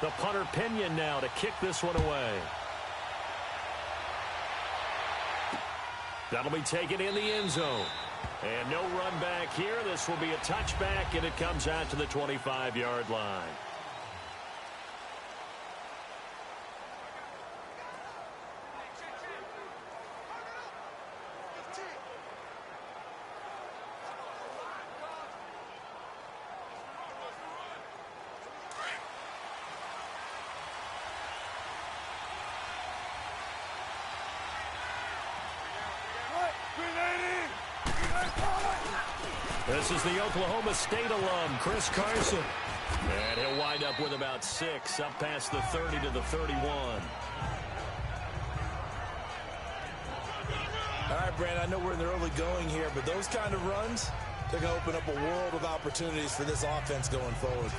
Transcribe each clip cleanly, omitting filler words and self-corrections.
The punter Pinion now to kick this one away. That'll be taken in the end zone. And no run back here. This will be a touchback, and it comes out to the 25-yard line. This is the Oklahoma State alum, Chris Carson. And he'll wind up with about 6, up past the 30 to the 31. All right, Brand, I know we're in the early going here, but those kind of runs, they're going to open up a world of opportunities for this offense going forward.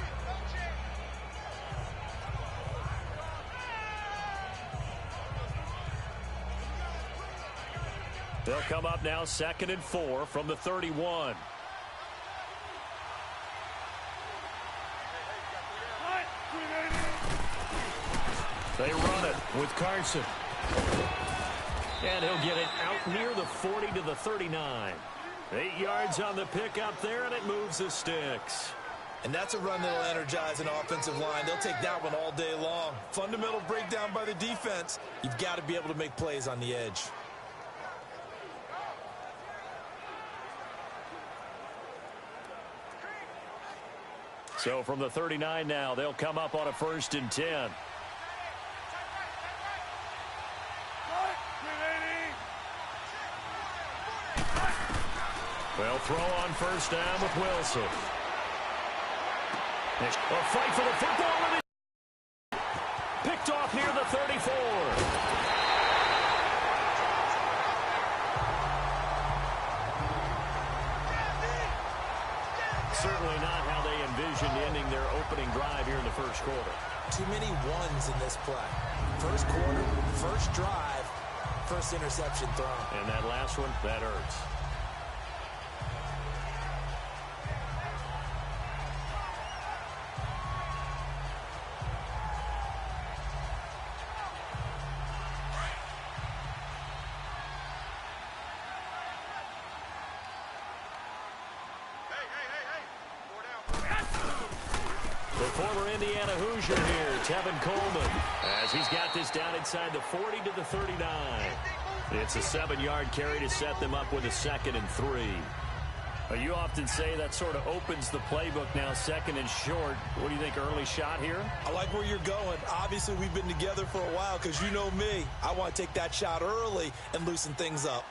They'll come up now 2nd and 4 from the 31. They run it with Carson. And he'll get it out near the 40 to the 39. 8 yards on the pickup there, and it moves the sticks. And that's a run that'll energize an offensive line. They'll take that one all day long. Fundamental breakdown by the defense. You've got to be able to make plays on the edge. So from the 39 now, they'll come up on a 1st and 10. They'll throw on 1st down with Wilson. A fight for the football, and it's picked off near the 34. Certainly not how they envisioned ending their opening drive here in the first quarter. Too many ones in this play. First quarter, first drive, first interception thrown. And that last one, that hurts. Former Indiana Hoosier here, Tevin Coleman, as he's got this down inside the 40 to the 39. It's a 7-yard carry to set them up with a 2nd and 3. You often say that sort of opens the playbook now, 2nd and short. What do you think, early shot here? I like where you're going. Obviously, we've been together for a while because you know me. I want to take that shot early and loosen things up.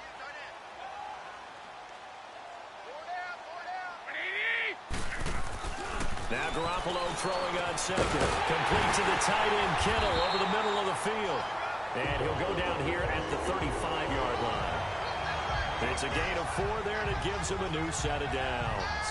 Now Garoppolo throwing on 2nd. Complete to the tight end, Kittle, over the middle of the field. And he'll go down here at the 35-yard line. It's a gain of 4 there, and it gives him a new set of downs.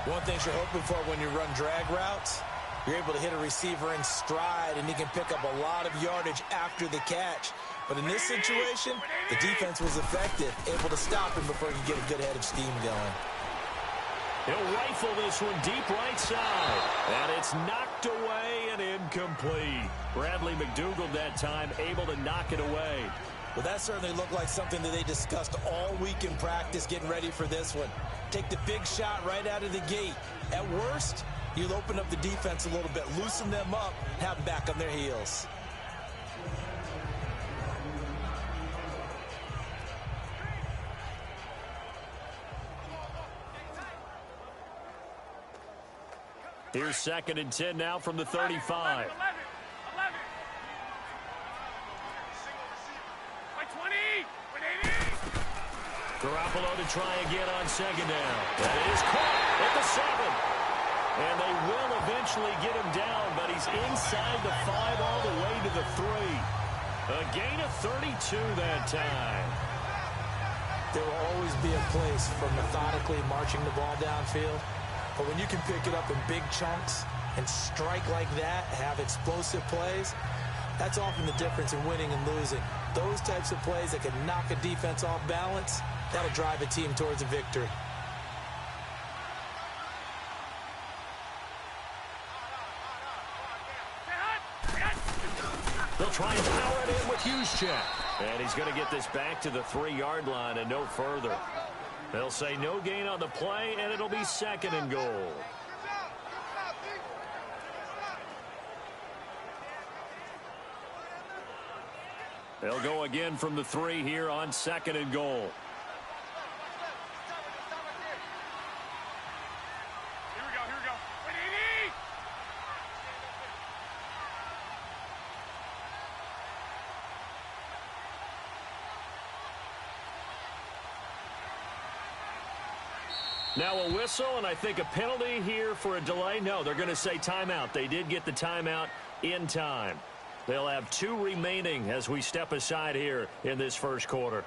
One thing you're hoping for when you run drag routes, you're able to hit a receiver in stride, and he can pick up a lot of yardage after the catch. But in this situation, the defense was effective, able to stop him before he could get a good head of steam going. He'll rifle this one deep right side. And it's knocked away and incomplete. Bradley McDougald that time able to knock it away. Well, that certainly looked like something that they discussed all week in practice getting ready for this one. Take the big shot right out of the gate. At worst, you'll open up the defense a little bit, loosen them up, have them back on their heels. Here's 2nd and 10 now from the 35. Garoppolo to try again on 2nd down. That is caught at the 7. And they will eventually get him down, but he's inside the 5 all the way to the 3. A gain of 32 that time. There will always be a place for methodically marching the ball downfield. But when you can pick it up in big chunks and strike like that, have explosive plays, that's often the difference in winning and losing. Those types of plays that can knock a defense off balance, that'll drive a team towards a victory. He'll try and power it in with Juszczyk. And he's going to get this back to the 3-yard line and no further. They'll say no gain on the play, and it'll be 2nd and goal. They'll go again from the 3 here on 2nd and goal. Now a whistle, and I think a penalty here for a delay. No, they're going to say timeout. They did get the timeout in time. They'll have 2 remaining as we step aside here in this first quarter.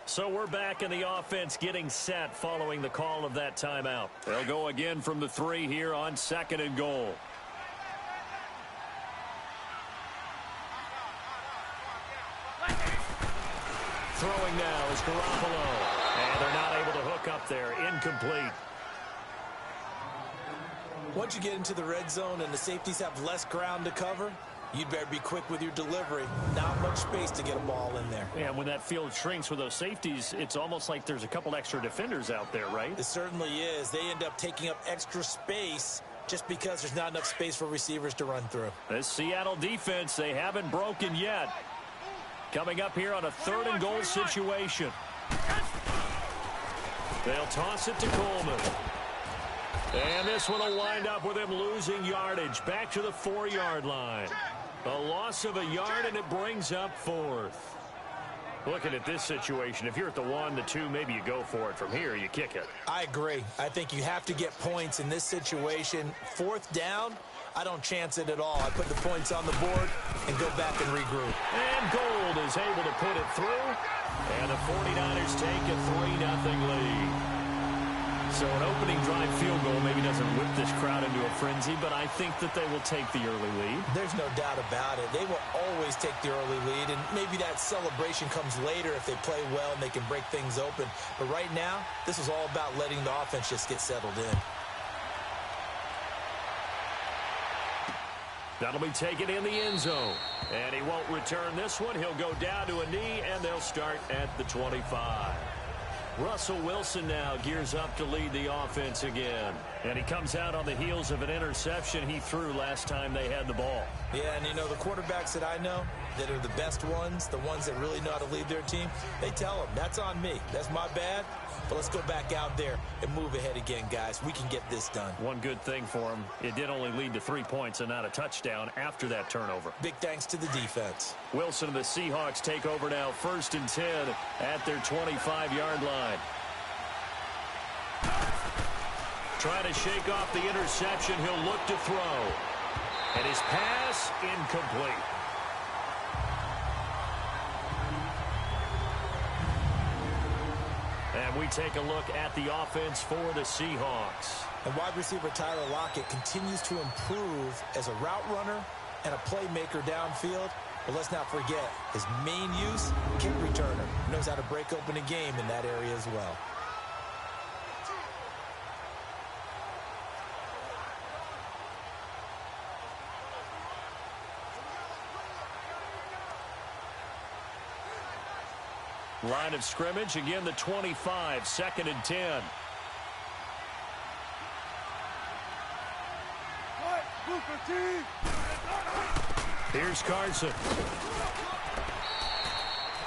So we're back in the offense getting set following the call of that timeout. They'll go again from the 3 here on 2nd and goal. Throwing now is Garoppolo. And they're not able to hook up there. Incomplete. Once you get into the red zone and the safeties have less ground to cover, you'd better be quick with your delivery. Not much space to get a ball in there. Yeah, when that field shrinks with those safeties, it's almost like there's a couple extra defenders out there, right? It certainly is. They end up taking up extra space just because there's not enough space for receivers to run through. This Seattle defense, they haven't broken yet. Coming up here on a 3rd and goal situation. They'll toss it to Coleman. And this one will wind up with him losing yardage. Back to the 4-yard line. A loss of a yard, and it brings up 4th. Looking at this situation, if you're at the 1, the 2, maybe you go for it. From here, you kick it. I agree. I think you have to get points in this situation. 4th down, I don't chance it at all. I put the points on the board and go back and regroup. And Gold is able to put it through. And the 49ers take a 3-0 lead. So an opening drive field goal maybe doesn't whip this crowd into a frenzy, but I think that they will take the early lead. There's no doubt about it. They will always take the early lead, and maybe that celebration comes later if they play well and they can break things open. But right now, this is all about letting the offense just get settled in. That'll be taken in the end zone. And he won't return this one. He'll go down to a knee, and they'll start at the 25. Russell Wilson now gears up to lead the offense again. And he comes out on the heels of an interception he threw last time they had the ball. Yeah, and you know, the quarterbacks that I know that are the best ones, the ones that really know how to lead their team, they tell them, that's on me. That's my bad. But let's go back out there and move ahead again, guys. We can get this done. One good thing for him, it did only lead to 3 points and not a touchdown after that turnover. Big thanks to the defense. Wilson and the Seahawks take over now, 1st and 10 at their 25-yard line. Trying to shake off the interception. He'll look to throw. And his pass incomplete. And we take a look at the offense for the Seahawks. And wide receiver Tyler Lockett continues to improve as a route runner and a playmaker downfield. But let's not forget his main use, kick returner. Knows how to break open a game in that area as well. Line of scrimmage, again the 25, 2nd and 10. Here's Carson.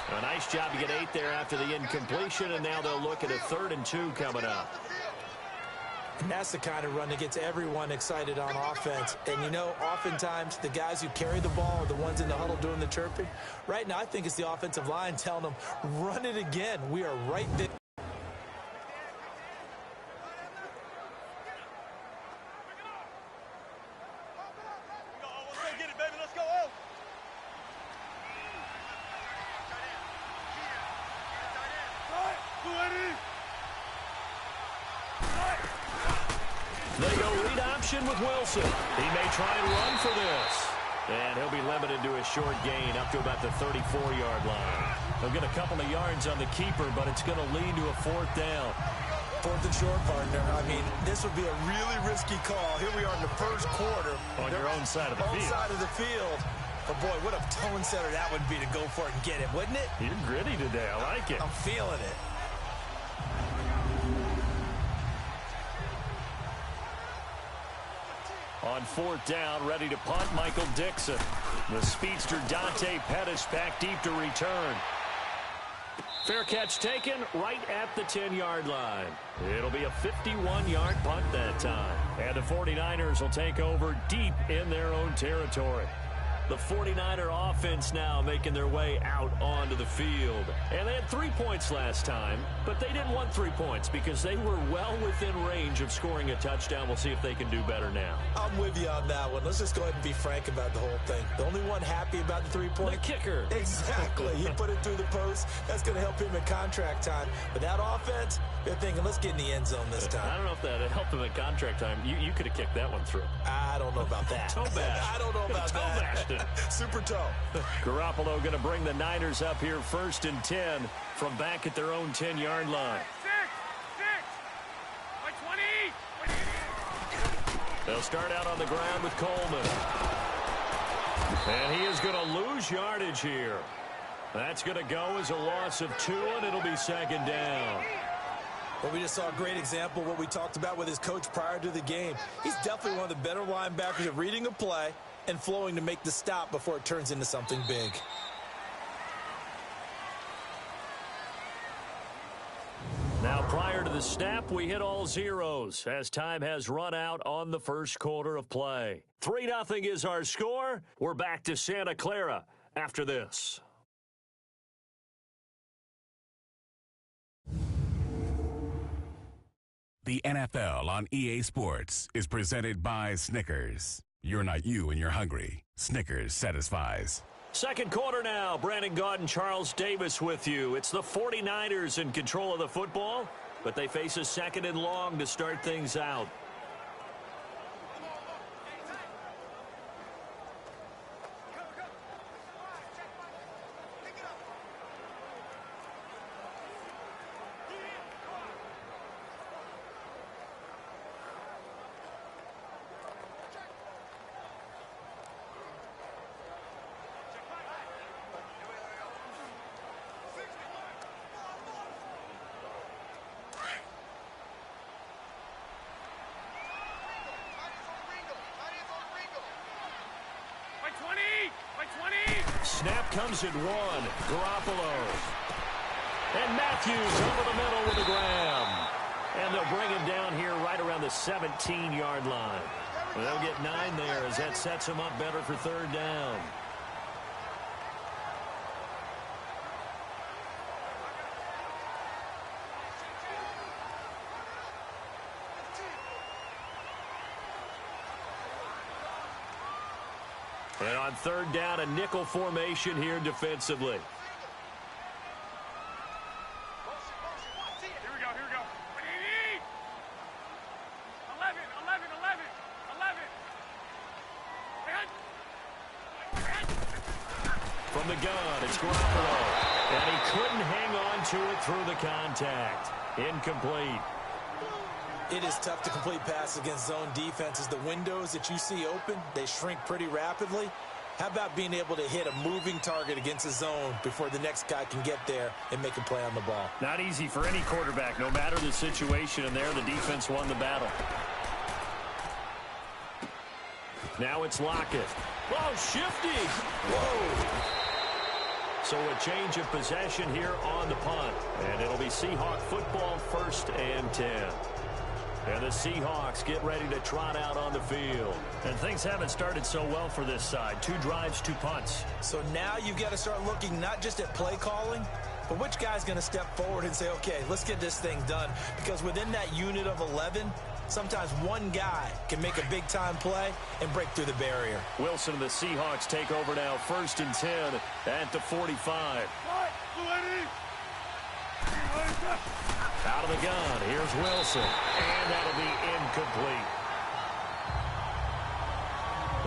A nice job to get 8 there after the incompletion, and now they'll look at a 3rd and 2 coming up. And that's the kind of run that gets everyone excited on offense. And, you know, oftentimes the guys who carry the ball are the ones in the huddle doing the chirping. Right now, I think it's the offensive line telling them, run it again. We are right there. They go read option with Wilson. He may try and run for this. And he'll be limited to a short gain up to about the 34-yard line. He'll get a couple of yards on the keeper, but it's going to lead to a 4th down. Fourth and short, partner. I mean, this would be a really risky call. Here we are in the first quarter. On your own side of the field. Side of the field. But, boy, what a tone setter that would be to go for it and get it, wouldn't it? You're gritty today. I like it. I'm feeling it. On fourth down, ready to punt, Michael Dixon. The speedster Dante Pettis back deep to return. Fair catch taken right at the 10-yard line. It'll be a 51-yard punt that time. And the 49ers will take over deep in their own territory. The 49er offense now making their way out onto the field. And they had 3 points last time, but they didn't want 3 points because they were well within range of scoring a touchdown. We'll see if they can do better now. I'm with you on that one. Let's just go ahead and be frank about the whole thing. The only one happy about the 3-point? The kicker. Exactly. He put it through the post. That's going to help him in contract time. But that offense, they're thinking, let's get in the end zone this time. I don't know if that helped him in contract time. You could have kicked that one through. I don't know about that. Toe bash. I don't know about that. Super toe. Garoppolo going to bring the Niners up here first and 10 from back at their own 10-yard line. 20. They'll start out on the ground with Coleman. And he is going to lose yardage here. That's going to go as a loss of 2, and it'll be second down. Well, we just saw a great example of what we talked about with his coach prior to the game. He's definitely one of the better linebackers at reading a play and flowing to make the stop before it turns into something big. Now, prior to the snap, we hit all zeros as time has run out on the first quarter of play. 3-0 is our score. We're back to Santa Clara after this. The NFL on EA Sports is presented by Snickers. You're not you and you're hungry. Snickers satisfies. Second quarter now. Brandon Gaudin, Charles Davis with you. It's the 49ers in control of the football, but they face a second and long to start things out. Snap comes at 1. Garoppolo. And Matthews over the middle with a grab. And they'll bring him down here right around the 17-yard line. They'll get 9 there as that sets him up better for third down. And on third down, a nickel formation here defensively. Here we go. 11. From the gun, it's Garoppolo. And he couldn't hang on to it through the contact. Incomplete. It is tough to complete passes against zone defenses. The windows that you see open, they shrink pretty rapidly. How about being able to hit a moving target against a zone before the next guy can get there and make a play on the ball? Not easy for any quarterback, no matter the situation, and there the defense won the battle. Now it's Lockett. Oh, shifty. Whoa. So a change of possession here on the punt. And it'll be Seahawk football, first and 10. And the Seahawks get ready to trot out on the field. And things haven't started so well for this side. 2 drives, 2 punts. So now you've got to start looking not just at play calling, but which guy's going to step forward and say, okay, let's get this thing done. Because within that unit of 11, sometimes one guy can make a big-time play and break through the barrier. Wilson and the Seahawks take over now, first and 10 at the 45. Out of the gun, here's Wilson, and that'll be incomplete.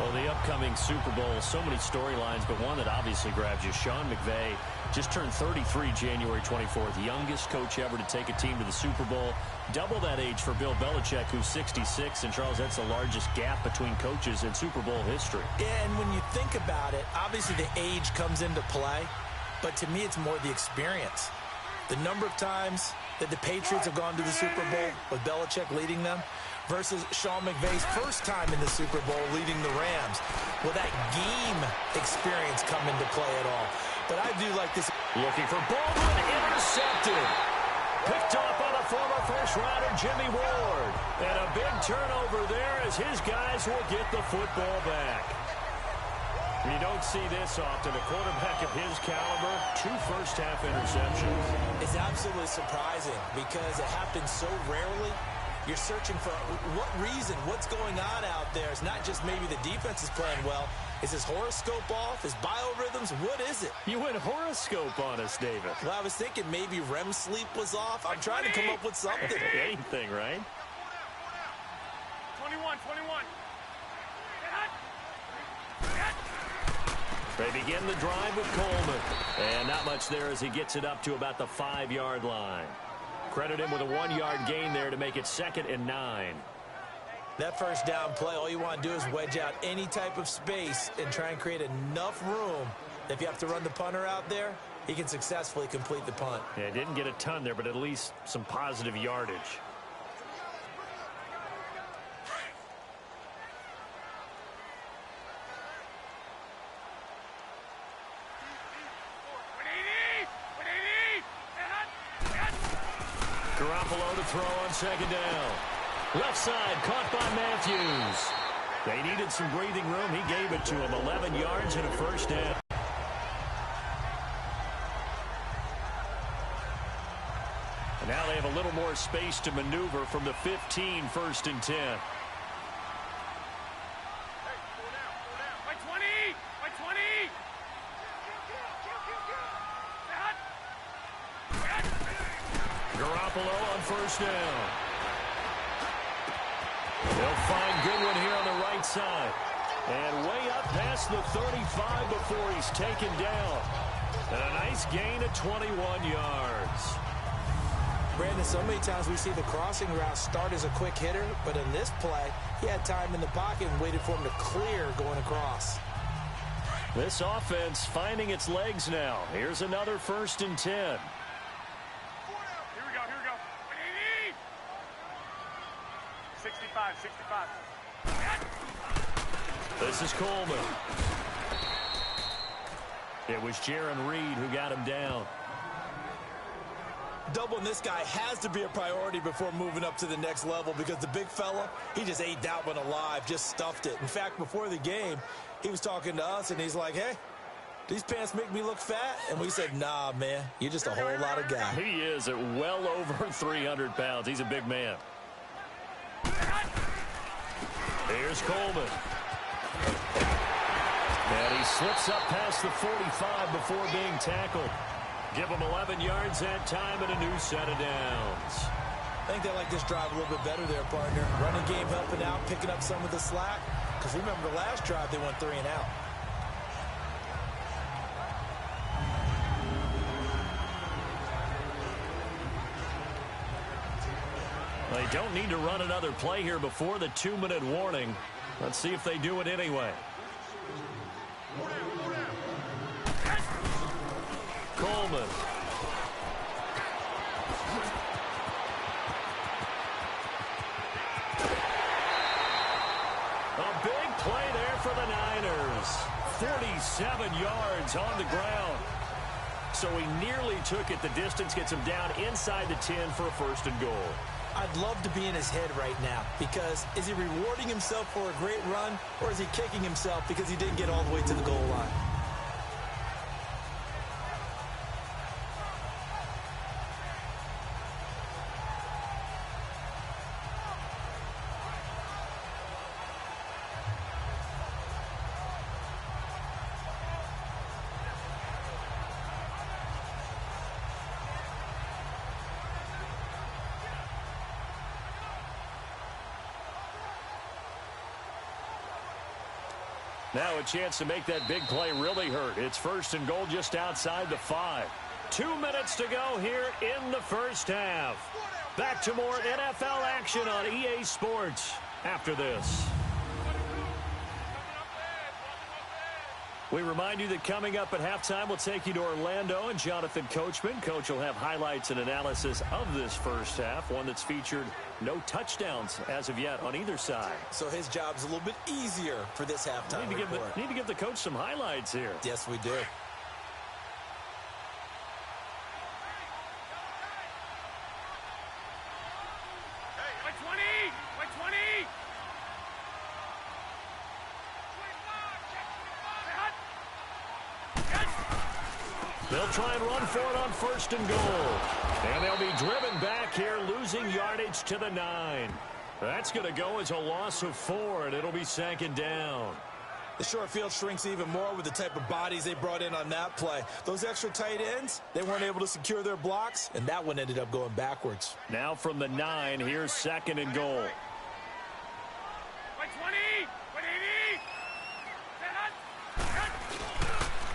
Well, the upcoming Super Bowl, so many storylines, but one that obviously grabs you. Sean McVay just turned 33 January 24th, youngest coach ever to take a team to the Super Bowl. Double that age for Bill Belichick, who's 66. And, Charles, that's the largest gap between coaches in Super Bowl history. Yeah, and when you think about it, obviously the age comes into play, but to me it's more the experience. The number of times that the Patriots have gone to the Super Bowl with Belichick leading them versus Sean McVay's first time in the Super Bowl leading the Rams. Will that game experience come into play at all? But I do like this. Looking for Baldwin, intercepted. Picked off on a former first-rounder, Jimmy Ward. And a big turnover there as his guys will get the football back. You don't see this often. A quarterback of his caliber, 2 first-half interceptions. It's absolutely surprising because it happens so rarely. You're searching for what reason, what's going on out there. It's not just maybe the defense is playing well. Is his horoscope off? His biorhythms? What is it? You went horoscope on us, David. Well, I was thinking maybe REM sleep was off. I'm trying to come up with something. Anything, right? 21. They begin the drive with Coleman. And not much there as he gets it up to about the 5-yard line. Credit him with a 1-yard gain there to make it 2nd and 9. That first down play, all you want to do is wedge out any type of space and try and create enough room. If you have to run the punter out there, he can successfully complete the punt. Yeah, didn't get a ton there, but at least some positive yardage. Garoppolo to throw on 2nd down. Left side, caught by Matthews. They needed some breathing room. He gave it to him. 11 yards and a first down. And now they have a little more space to maneuver from the 15, 1st and 10. By 20. Garoppolo on 1st down. They'll find Goodwin here on the right side. And way up past the 35 before he's taken down. And a nice gain of 21 yards. Brandon, so many times we see the crossing route start as a quick hitter, but in this play, he had time in the pocket and waited for him to clear going across. This offense finding its legs now. Here's another 1st and 10. Here we go. 65. This is Coleman. It was Jaron Reed who got him down. Doubling this guy has to be a priority before moving up to the next level because the big fella, he just ate that one alive, just stuffed it. In fact, before the game, he was talking to us, and he's like, hey, these pants make me look fat? And we said, nah, man, you're just a whole lot of guy. He is at well over 300 pounds. He's a big man. Here's Coleman. And he slips up past the 45 before being tackled. Give him 11 yards that time and a new set of downs. I think they like this drive a little bit better there, partner. Running game helping out, picking up some of the slack. Because remember the last drive, they went 3 and out. They don't need to run another play here before the 2-minute warning. Let's see if they do it anyway. Coleman. A big play there for the Niners. 47 yards on the ground. So he nearly took it the distance, gets him down inside the 10 for a 1st and goal. I'd love to be in his head right now because is he rewarding himself for a great run or is he kicking himself because he didn't get all the way to the goal line? Now a chance to make that big play really hurt. It's 1st and goal just outside the 5. 2 minutes to go here in the first half. Back to more NFL action on EA Sports after this. We remind you that coming up at halftime, we'll take you to Orlando and Jonathan Coachman. Coach will have highlights and analysis of this first half, one that's featured no touchdowns as of yet on either side. So his job's a little bit easier for this halftime report. Need to give the coach some highlights here. Yes, we do. They'll try and run for it on 1st and goal. And they'll be driven back here, losing yardage to the 9. That's going to go as a loss of 4, and it'll be 2nd down. The short field shrinks even more with the type of bodies they brought in on that play. Those extra tight ends, they weren't able to secure their blocks, and that one ended up going backwards. Now from the 9, here's 2nd and goal.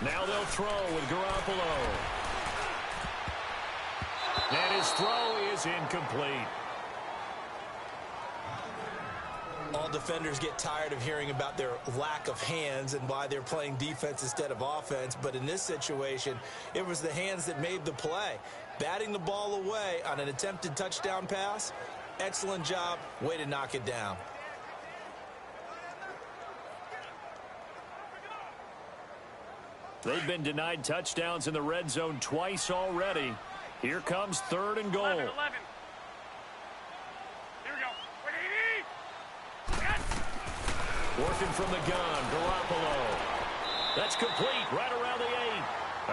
Now they'll throw with Garoppolo. And his throw is incomplete. All defenders get tired of hearing about their lack of hands and why they're playing defense instead of offense. But in this situation, it was the hands that made the play. Batting the ball away on an attempted touchdown pass, excellent job. Way to knock it down. They've been denied touchdowns in the red zone twice already. Here comes 3rd and goal. 11. Here we go. Yes! Working from the gun, Garoppolo. That's complete right around the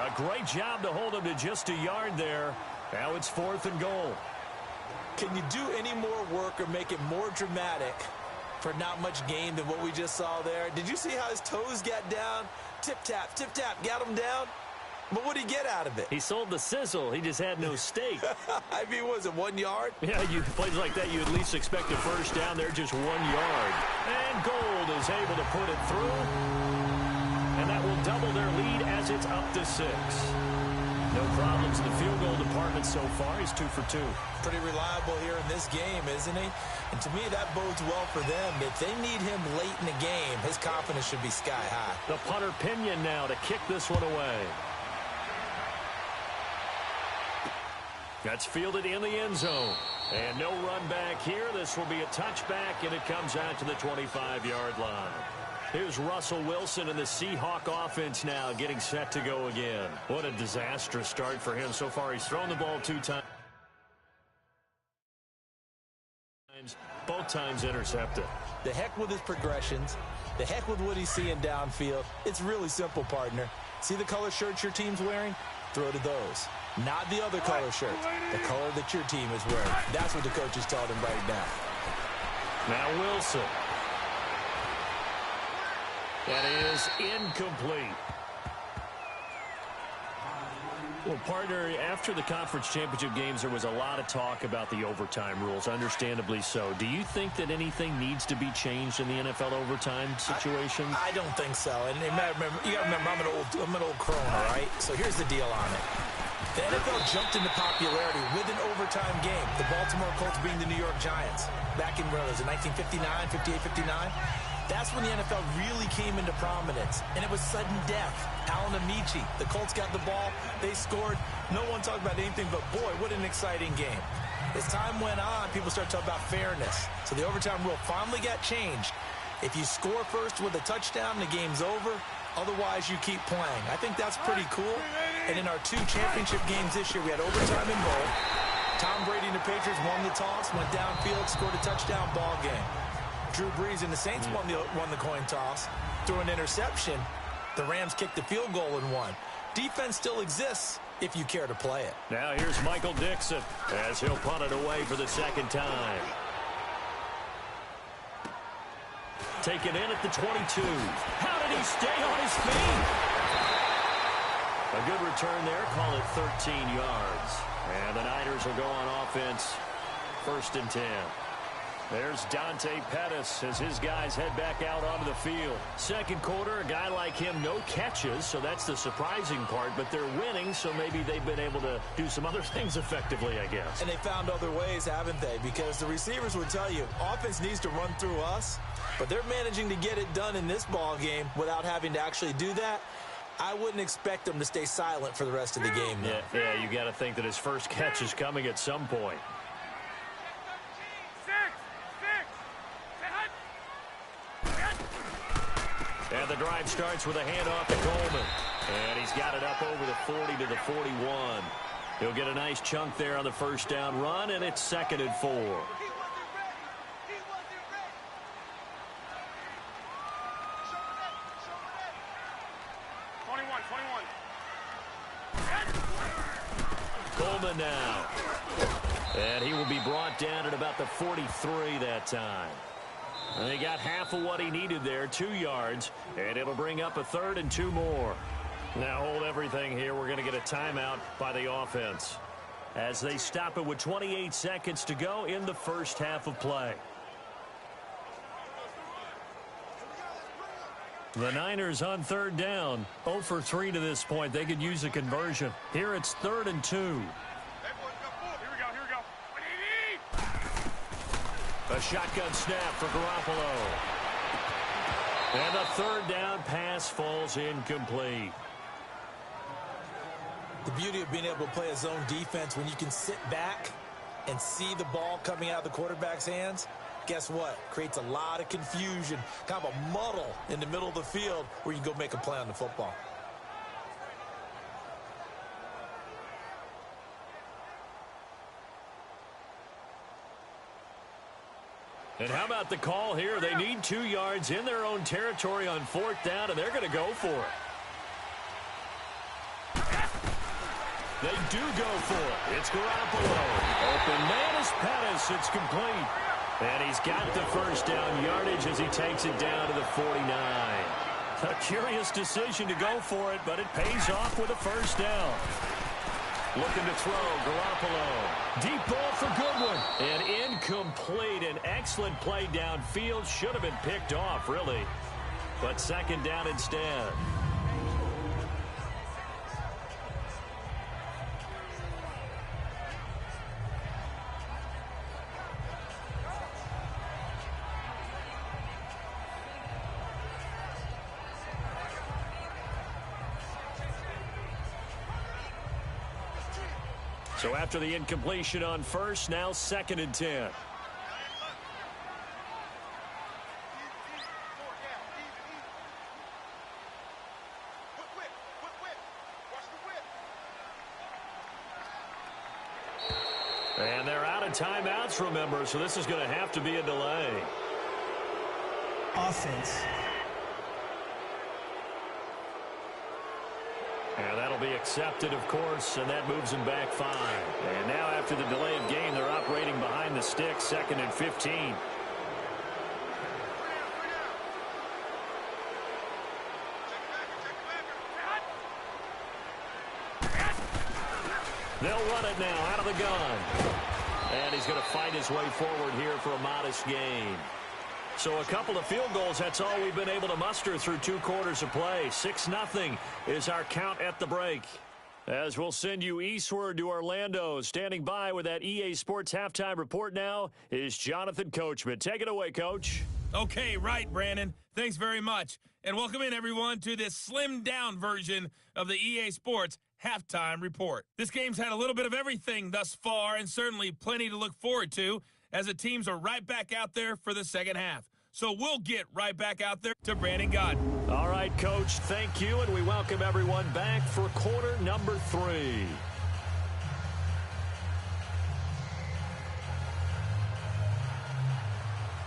8. A great job to hold him to just a yard there. Now it's 4th and goal. Can you do any more work or make it more dramatic for not much gain than what we just saw there? Did you see how his toes got down? Tip-tap, got him down. But what did he get out of it? He sold the sizzle. He just had no steak. I mean, was it 1 yard? Yeah, plays like that, you at least expect a first down there, just 1 yard. And Gold is able to put it through. And that will double their lead as it's up to 6. No problems in the field goal department so far. He's 2 for 2. Pretty reliable here in this game, isn't he? And to me, that bodes well for them. If they need him late in the game, his confidence should be sky high. The punter Pinion now to kick this one away. That's fielded in the end zone. And no run back here. This will be a touchback, and it comes out to the 25-yard line. Here's Russell Wilson and the Seahawk offense now getting set to go again. What a disastrous start for him so far. He's thrown the ball 2 times. Both times intercepted. The heck with his progressions. The heck with what he's seeing downfield. It's really simple, partner. See the color shirts your team's wearing? Throw to those. Not the other color shirts. The color that your team is wearing. That's what the coach is telling him right now. Now Wilson. That is incomplete. Well, partner, after the conference championship games, there was a lot of talk about the overtime rules, understandably so. Do you think that anything needs to be changed in the NFL overtime situation? I don't think so. And you got to remember, I'm an old crone, all right? So here's the deal on it. The NFL jumped into popularity with an overtime game. The Baltimore Colts being the New York Giants. Back in, where was it, 1959, 58, 59? That's when the NFL really came into prominence, and it was sudden death. Allen Amici, the Colts got the ball, they scored. No one talked about anything but, boy, what an exciting game. As time went on, people started talking about fairness. So the overtime rule finally got changed. If you score first with a touchdown, the game's over. Otherwise, you keep playing. I think that's pretty cool. And in our 2 championship games this year, we had overtime and bowl. Tom Brady and the Patriots won the toss, went downfield, scored a touchdown, ball game. Drew Brees and the Saints won the coin toss, threw an interception. The Rams kicked the field goal and won. Defense still exists if you care to play it. Now here's Michael Dixon as he'll punt it away for the 2nd time. Taken in at the 22. How did he stay on his feet? A good return there. Call it 13 yards. And the Niners will go on offense. 1st and 10. There's Dante Pettis as his guys head back out onto the field. Second quarter, a guy like him, no catches, so that's the surprising part. But they're winning, so maybe they've been able to do some other things effectively, I guess. And they found other ways, haven't they? Because the receivers would tell you, offense needs to run through us, but they're managing to get it done in this ball game without having to actually do that. I wouldn't expect them to stay silent for the rest of the game, though. Yeah, you got to think that his first catch is coming at some point. And the drive starts with a handoff to Coleman. And he's got it up over the 40 to the 41. He'll get a nice chunk there on the first down run, and it's 2nd and 4. 21. Coleman now. And he will be brought down at about the 43 that time. And they got half of what he needed there, 2 yards, and it'll bring up a 3rd and 2 more. Now hold everything here. We're going to get a timeout by the offense as they stop it with 28 seconds to go in the first half of play. The Niners on 3rd down, 0 for 3 to this point. They could use a conversion. Here it's 3rd and 2. A shotgun snap for Garoppolo. And the 3rd down pass falls incomplete. The beauty of being able to play a zone defense when you can sit back and see the ball coming out of the quarterback's hands, guess what? Creates a lot of confusion, kind of a muddle in the middle of the field where you can go make a play on the football. And how about the call here? They need 2 yards in their own territory on 4th down, and they're going to go for it. They do go for it. It's Garoppolo. Open man is Pettis. It's complete. And he's got the first down yardage as he takes it down to the 49. A curious decision to go for it, but it pays off with a first down. Looking to throw, Garoppolo. Deep ball for Goodwin. And incomplete. An excellent play downfield. Should have been picked off, really. But 2nd down instead. So after the incompletion on first, now 2nd and 10. And they're out of timeouts, remember, so this is going to have to be a delay. Offense. And that'll be accepted, of course, and that moves them back 5. And now after the delay of game, they're operating behind the stick, 2nd and 15. They'll run it now out of the gun. And he's going to fight his way forward here for a modest gain. So a couple of field goals, that's all we've been able to muster through 2 quarters of play. 6-0 is our count at the break. As we'll send you eastward to Orlando. Standing by with that EA Sports halftime report now is Jonathan Coachman. Take it away, Coach. Okay, right, Brandon. Thanks very much. And welcome in, everyone, to this slimmed-down version of the EA Sports halftime report. This game's had a little bit of everything thus far, and certainly plenty to look forward to, as the teams are right back out there for the second half. So we'll get right back out there to Brandon Gott. All right, Coach, thank you, and we welcome everyone back for quarter number 3.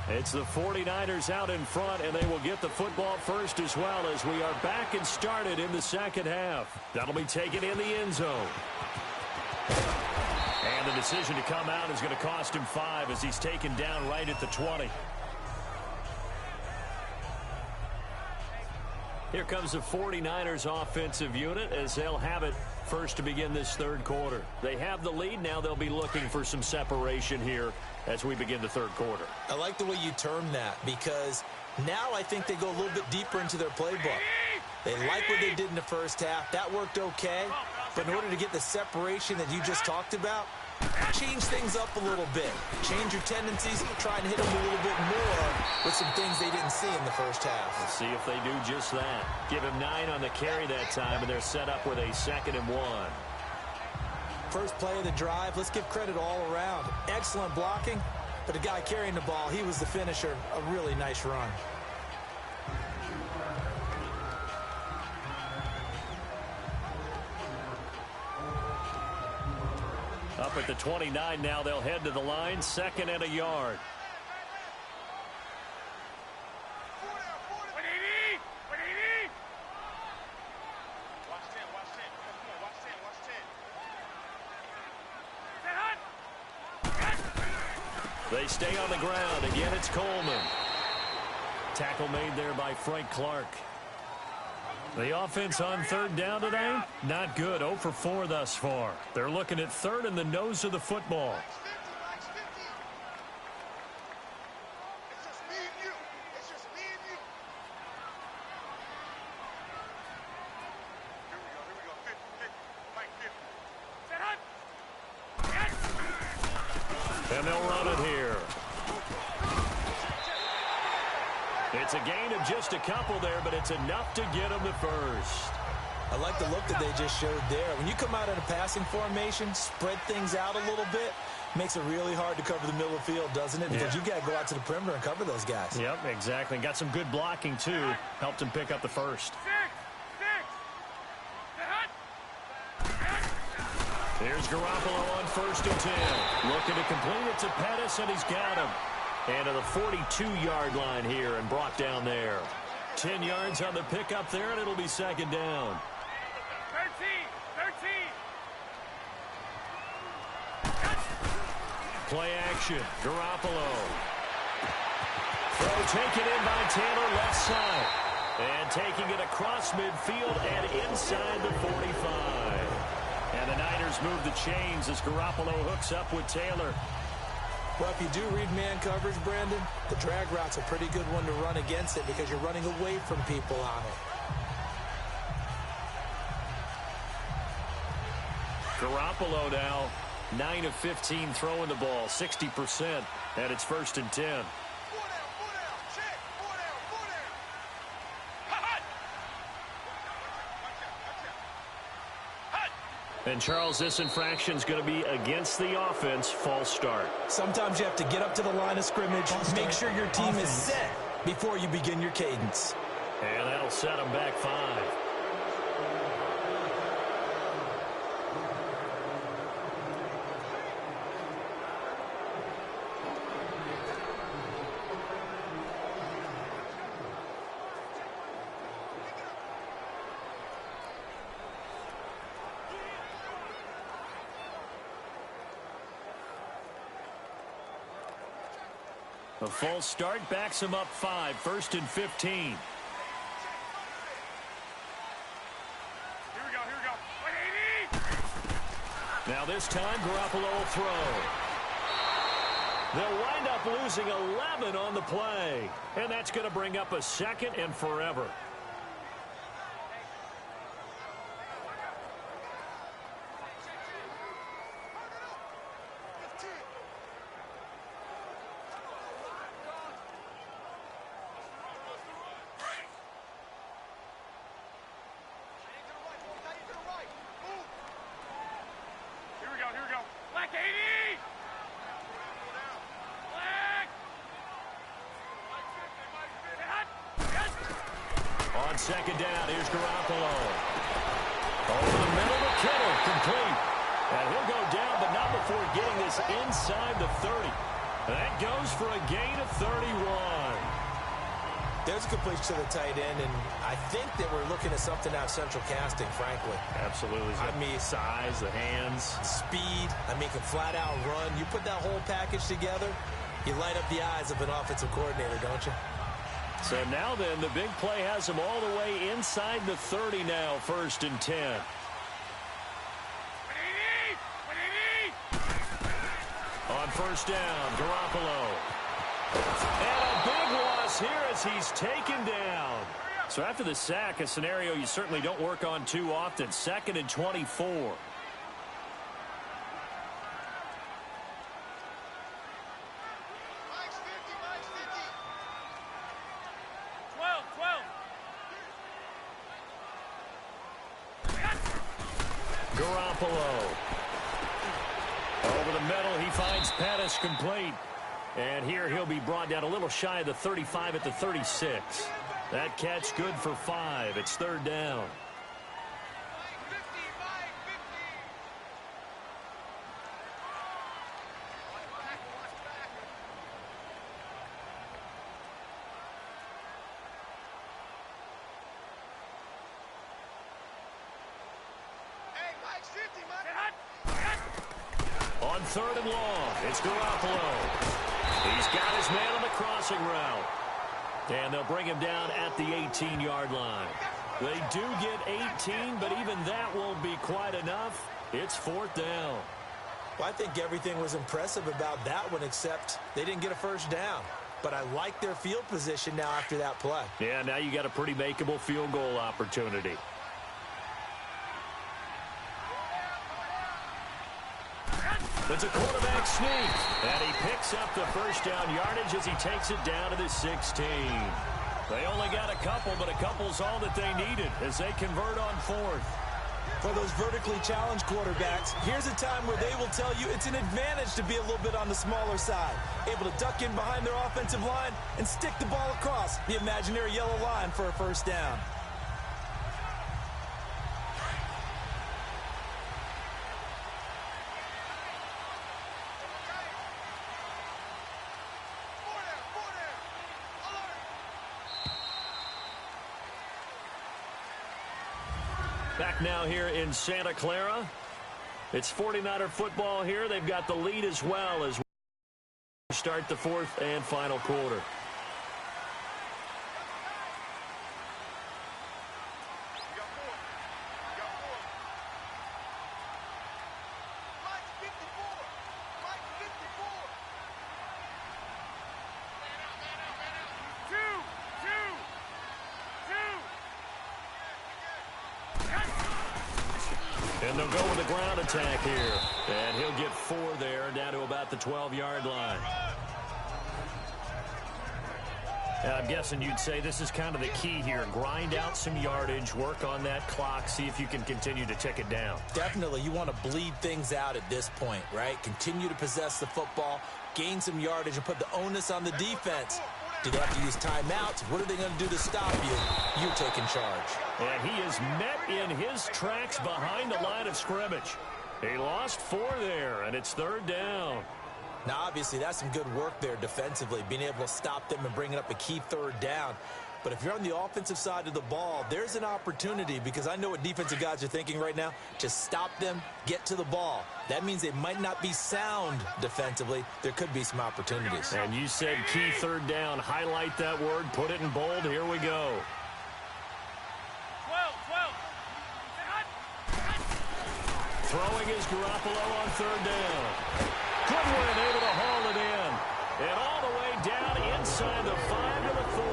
It's the 49ers out in front, and they will get the football first as well as we are back and started in the second half. That'll be taken in the end zone. And the decision to come out is going to cost him 5 as he's taken down right at the 20. Here comes the 49ers offensive unit as they'll have it first to begin this third quarter. They have the lead. Now they'll be looking for some separation here as we begin the third quarter. I like the way you term that, because now I think they go a little bit deeper into their playbook. They like what they did in the first half. That worked okay. But in order to get the separation that you just talked about, change things up a little bit. Change your tendencies, try and hit them a little bit more with some things they didn't see in the first half. Let's see if they do just that. Give him 9 on the carry that time, and they're set up with a 2nd and 1. First play of the drive, let's give credit all around. Excellent blocking, but the guy carrying the ball, he was the finisher. A really nice run. Up at the 29 now, they'll head to the line, 2nd and a yard. They stay on the ground. Again, it's Coleman. Tackle made there by Frank Clark. The offense on 3rd down today, not good. 0 for 4 thus far. They're looking at 3rd in the nose of the football. And they'll run it here. It's a gain of just a couple there, but it's enough to get them the first. I like the look that they just showed there. When you come out in a passing formation, spread things out a little bit, makes it really hard to cover the middle of the field, doesn't it? Because you've got to go out to the perimeter and cover those guys. Yep, exactly. Got some good blocking, too. Helped him pick up the first. Here's Garoppolo on 1st and 10. Looking to complete it to Pettis, and he's got him. And to the 42-yard line here and brought down there. 10 yards on the pickup there, and it'll be 2nd down. 13. Play action. Garoppolo. Throw taken in by Taylor, left side. And taking it across midfield and inside the 45. And the Niners move the chains as Garoppolo hooks up with Taylor. Well, if you do read man coverage, Brandon, the drag route's a pretty good one to run against it because you're running away from people on it. Garoppolo now, 9 of 15 throwing the ball, 60%, and it's 1st and 10. And, Charles, this infraction's going to be against the offense. False start. Sometimes you have to get up to the line of scrimmage, make sure your team is set before you begin your cadence. And that'll set them back 5. A false start backs him up 5, 1st and 15. Here we go. 180. Now this time, Garoppolo will throw. They'll wind up losing 11 on the play. And that's going to bring up a 2nd and forever. On 2nd down, here's Garoppolo. Over the middle to Kittle, complete. And he'll go down, but not before getting this inside the 30. That goes for a gain of 31. There's a completion to the tight end, and I think that we're looking at something out of central casting, frankly. Absolutely. I mean, size, the hands. Speed, I mean, can flat-out run. You put that whole package together, you light up the eyes of an offensive coordinator, don't you? So now then, the big play has him all the way inside the 30 now, 1st and 10. 180. On first down. Garoppolo. And a big loss here as he's taken down. So after the sack, a scenario you certainly don't work on too often. 2nd and 24. 12. Garoppolo. Over the middle, he finds Pettis complete. And here he'll be brought down a little shy of the 35 at the 36. That catch good for 5. It's 3rd down. On 3rd and long, it's Garoppolo. He's got his man on the crossing route. And they'll bring him down at the 18-yard line. They do get 18, but even that won't be quite enough. It's 4th down. Well, I think everything was impressive about that one, except they didn't get a first down. But I like their field position now after that play. Yeah, now you got a pretty makeable field goal opportunity. It's a quarterback sneak, and he picks up the first down yardage as he takes it down to the 16. They only got a couple, but a couple's all that they needed as they convert on 4th. For those vertically challenged quarterbacks, here's a time where they will tell you it's an advantage to be a little bit on the smaller side, able to duck in behind their offensive line and stick the ball across the imaginary yellow line for a first down. Back now here in Santa Clara. It's 49er football here. They've got the lead as well as we start the 4th and final quarter. And they'll go with a ground attack here. And he'll get 4 there, down to about the 12-yard line. I'm guessing you'd say this is kind of the key here. Grind out some yardage, work on that clock, see if you can continue to tick it down. Definitely. You want to bleed things out at this point, right? Continue to possess the football, gain some yardage, and put the onus on the defense. Do they have to use timeouts? What are they going to do to stop you? You're taking charge. And he is met in his tracks behind the line of scrimmage. He lost 4 there, and it's 3rd down. Now, obviously, that's some good work there defensively, being able to stop them and bringing up a key 3rd down. But if you're on the offensive side of the ball, there's an opportunity, because I know what defensive guys are thinking right now. Just stop them, get to the ball. That means they might not be sound defensively. There could be some opportunities. And you said key 3rd down. Highlight that word. Put it in bold. Here we go. 12. Throwing is Garoppolo on 3rd down. Goodwin able to haul it in. And all the way down inside the 5 to the 4.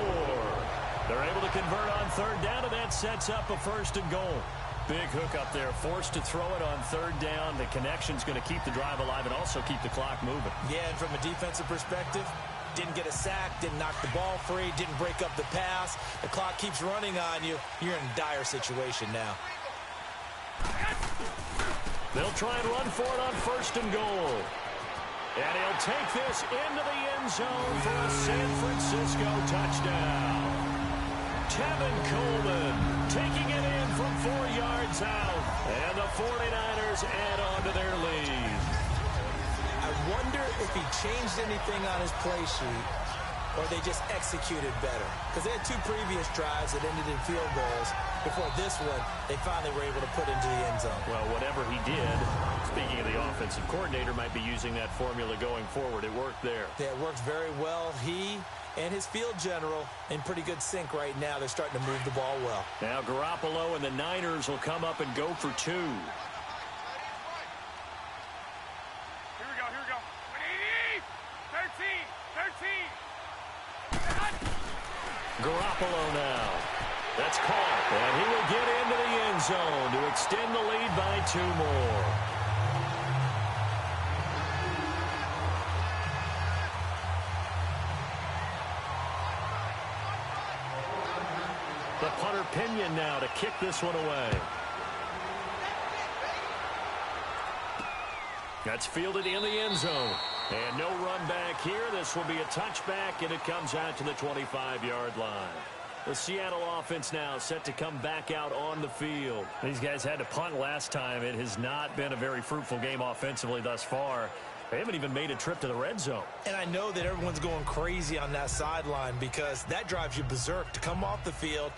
They're able to convert on 3rd down, and that sets up a 1st and goal. Big hook up there, forced to throw it on 3rd down. The connection's going to keep the drive alive and also keep the clock moving. Yeah, and from a defensive perspective, didn't get a sack, didn't knock the ball free, didn't break up the pass. The clock keeps running on you. You're in a dire situation now. They'll try and run for it on 1st and goal. And he'll take this into the end zone for a San Francisco touchdown. Tevin Coleman taking it in from 4 yards out. And the 49ers add on to their lead. I wonder if he changed anything on his play sheet or they just executed better. Because they had 2 previous drives that ended in field goals. Before this one, they finally were able to put into the end zone. Well, whatever he did, speaking of the offensive coordinator, might be using that formula going forward. It worked there. Yeah, it worked very well. He and his field general in pretty good sync right now. They're starting to move the ball well. Now Garoppolo and the Niners will come up and go for 2. Here we go. Garoppolo now. That's caught, and he will get into the end zone to extend the lead by 2 more. The punter Pinion now to kick this one away. That's fielded in the end zone. And no run back here. This will be a touchback, and it comes out to the 25-yard line. The Seattle offense now set to come back out on the field. These guys had to punt last time. It has not been a very fruitful game offensively thus far. They haven't even made a trip to the red zone. And I know that everyone's going crazy on that sideline because that drives you berserk to come off the field,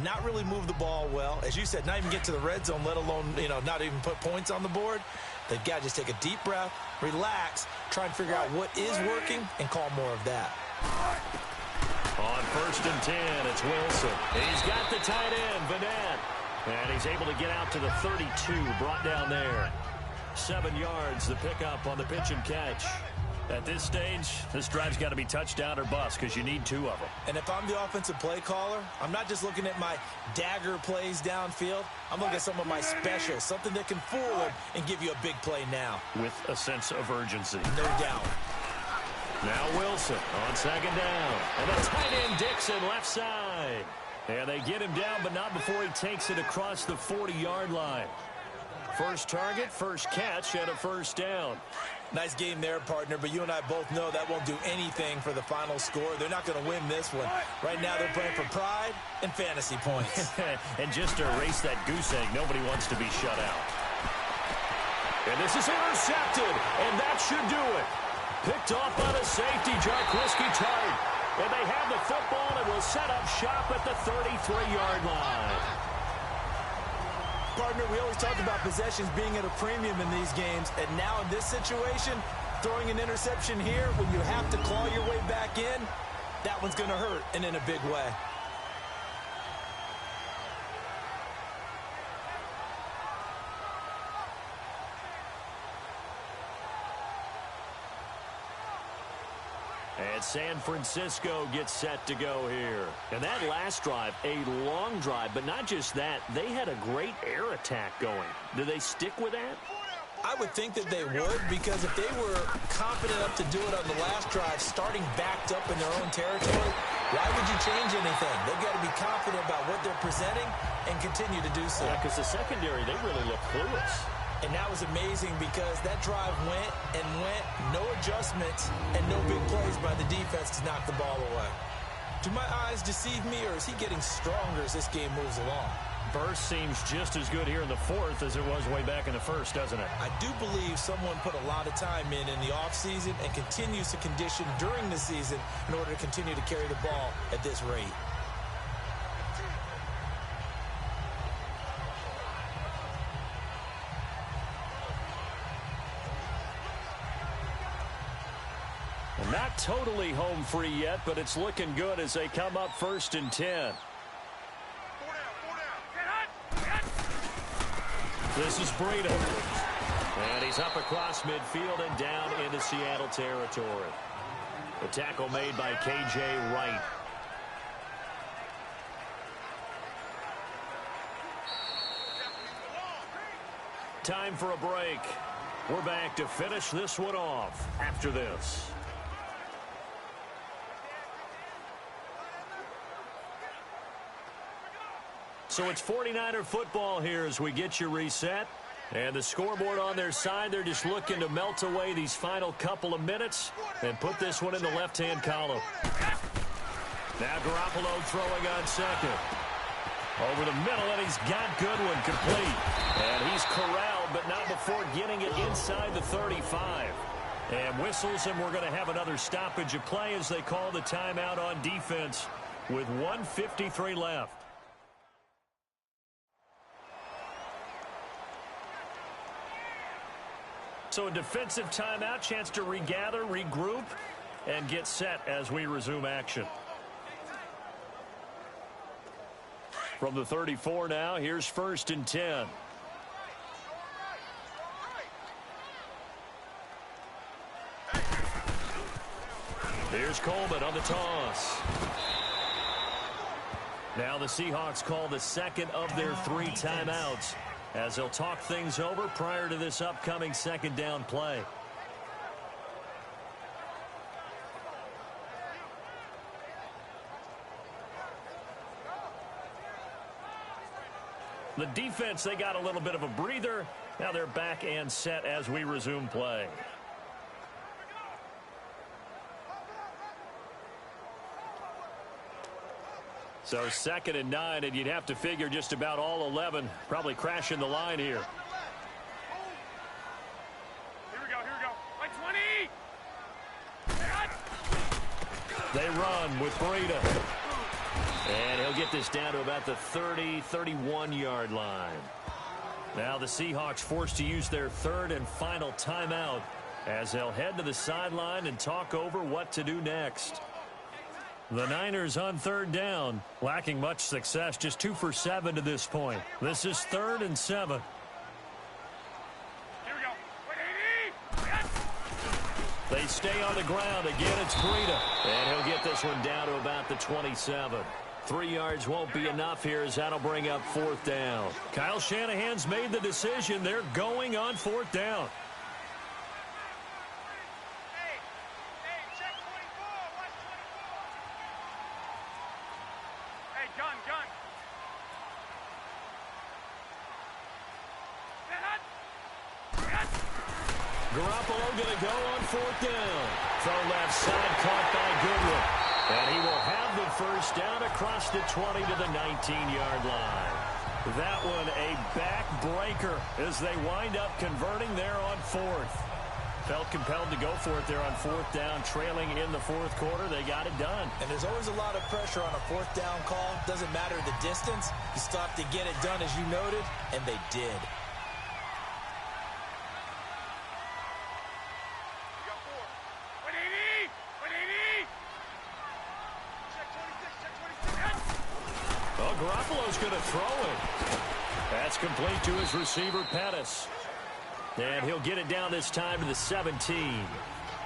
not really move the ball well. As you said, not even get to the red zone, let alone, not even put points on the board. They've got to just take a deep breath, relax, try and figure out what is working, and call more of that. On 1st and 10, it's Wilson. He's got the tight end, Vanette. And he's able to get out to the 32, brought down there. 7 yards, the pickup on the pitch and catch. At this stage, this drive's got to be touchdown or bust because you need 2 of them. And if I'm the offensive play caller, I'm not just looking at my dagger plays downfield. I'm looking at some of my specials, something that can fool him and give you a big play now. With a sense of urgency. No doubt. Now Wilson on 2nd down. And the tight end Dixon left side. And they get him down, but not before he takes it across the 40-yard line. First target, first catch, and a 1st down. Nice game there, partner, but you and I both know that won't do anything for the final score. They're not going to win this one. Right now they're playing for pride and fantasy points. And just to erase that goose egg, nobody wants to be shut out. And this is intercepted, and that should do it. Picked off by the safety, Jarquiski Tart. And they have the football and will set up shop at the 33-yard line. Partner, we always talk about possessions being at a premium in these games, and now in this situation, throwing an interception here when you have to claw your way back in, that one's going to hurt, and in a big way. And San Francisco gets set to go here. And that last drive, a long drive, but not just that, they had a great air attack going. Do they stick with that? I would think that they would, because if they were confident enough to do it on the last drive, starting backed up in their own territory, why would you change anything? They've got to be confident about what they're presenting and continue to do so. Yeah, because the secondary, they really look clueless. And that was amazing because that drive went and went, no adjustments, and no big plays by the defense to knock the ball away. Do my eyes deceive me, or is he getting stronger as this game moves along? Burst seems just as good here in the 4th as it was way back in the 1st, doesn't it? I do believe someone put a lot of time in the offseason and continues to condition during the season in order to continue to carry the ball at this rate. Not totally home free yet, but it's looking good as they come up 1st and 10. This is Breida. And he's up across midfield and down into Seattle territory. The tackle made by K.J. Wright. Time for a break. We're back to finish this one off after this. So it's 49er football here as we get you reset. And the scoreboard on their side, they're just looking to melt away these final couple of minutes and put this one in the left-hand column. Now Garoppolo throwing on 2nd. Over the middle, and he's got Goodwin complete. And he's corralled, but not before getting it inside the 35. And whistles, and we're going to have another stoppage of play as they call the timeout on defense with 1:53 left. So a defensive timeout, chance to regather, regroup, and get set as we resume action. From the 34 now, here's 1st and 10. Here's Coleman on the toss. Now the Seahawks call the second of their 3 timeouts as they'll talk things over prior to this upcoming second down play. The defense, they got a little bit of a breather. Now they're back and set as we resume play. So 2nd and 9, and you'd have to figure just about all 11 probably crashing the line here. Here we go. Like 20. They run with Breida. And he'll get this down to about the 30, 31-yard line. Now the Seahawks forced to use their 3rd and final timeout as they'll head to the sideline and talk over what to do next. The Niners on 3rd down, lacking much success, just 2 for 7 to this point. This is 3rd and 7. Here we go. They stay on the ground. Again, it's Breida. And he'll get this one down to about the 27. 3 yards won't be enough here as that'll bring up 4th down. Kyle Shanahan's made the decision. They're going on 4th down. Garoppolo going to go on 4th down. Throw left side, caught by Goodwin. And he will have the first down across the 20 to the 19-yard line. That one a backbreaker as they wind up converting there on 4th. Felt compelled to go for it there on 4th down, trailing in the 4th quarter. They got it done. And there's always a lot of pressure on a 4th down call. Doesn't matter the distance. You still have to get it done, as you noted, and they did. Garoppolo's going to throw it. That's complete to his receiver, Pettis. And he'll get it down this time to the 17.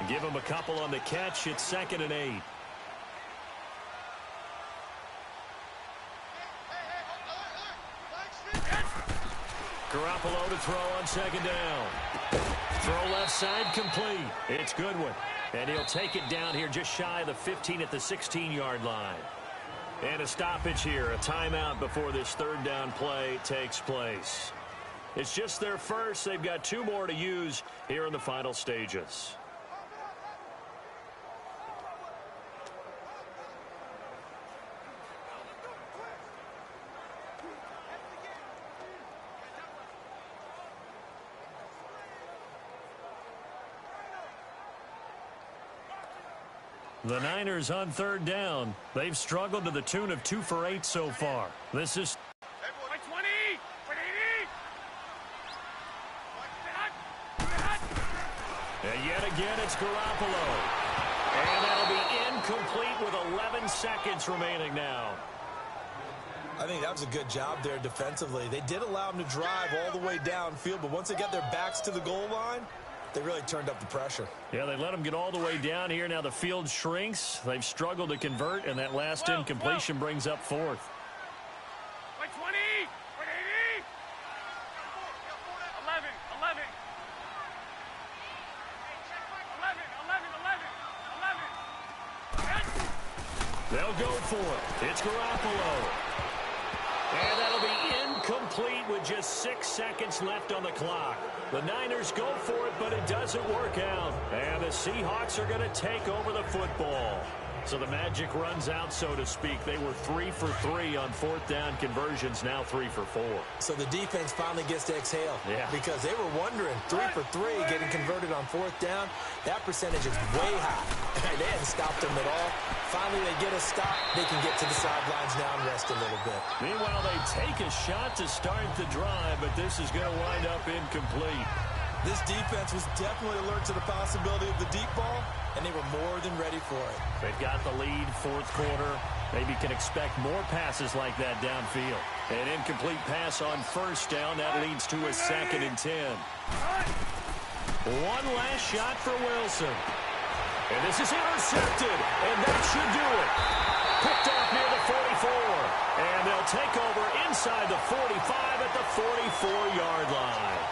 Give him a couple on the catch. It's 2nd and 8. Garoppolo to throw on 2nd down. Throw left side complete. It's Goodwin. And he'll take it down here just shy of the 15 at the 16-yard line. And a stoppage here, a timeout before this 3rd down play takes place. It's just their first. They've got 2 more to use here in the final stages. The Niners on 3rd down. They've struggled to the tune of 2 for 8 so far. This is... Like 20. And yet again, it's Garoppolo. And that'll be incomplete with 11 seconds remaining now. I think that was a good job there defensively. They did allow them to drive all the way downfield, but once they got their backs to the goal line, they really turned up the pressure. Yeah, they let them get all the way down here. Now the field shrinks. They've struggled to convert, and that last incompletion brings up 4th. Like 20. 11. 11. They'll go for it. It's Garoppolo. And that'll be incomplete with just 6 seconds left on the clock. The Niners go for it, but it doesn't work out. And the Seahawks are going to take over the football. So the magic runs out, so to speak. They were 3 for 3 on 4th down conversions, now 3 for 4. So the defense finally gets to exhale. Yeah. Because they were wondering, 3 for 3 getting converted on 4th down. That percentage is way high. They hadn't stopped them at all. Finally, they get a stop. They can get to the sidelines now and rest a little bit. Meanwhile, they take a shot to start the drive, but this is going to wind up incomplete. This defense was definitely alert to the possibility of the deep ball, and they were more than ready for it. They've got the lead, 4th quarter. Maybe can expect more passes like that downfield. An incomplete pass on 1st down. That leads to a 2nd and 10. One last shot for Wilson. And this is intercepted, and that should do it. Picked off near the 44. takeover inside the 45 at the 44-yard line.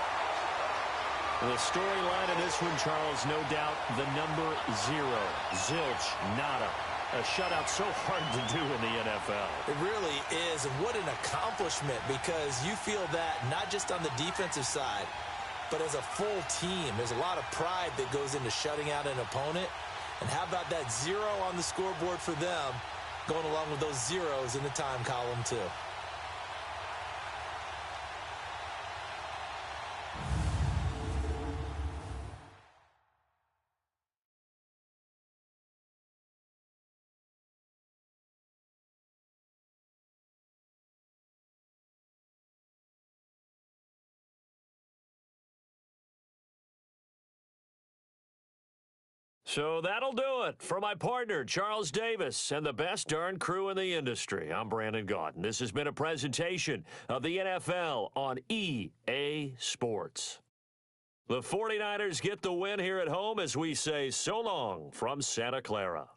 The storyline in this one, Charles, no doubt the number 0. Zilch, nada. A shutout so hard to do in the NFL. It really is, and what an accomplishment, because you feel that not just on the defensive side, but as a full team. There's a lot of pride that goes into shutting out an opponent. And how about that 0 on the scoreboard for them, going along with those zeros in the time column, too. So that'll do it. For my partner, Charles Davis, and the best darn crew in the industry, I'm Brandon Gaudin. This has been a presentation of the NFL on EA Sports. The 49ers get the win here at home as we say so long from Santa Clara.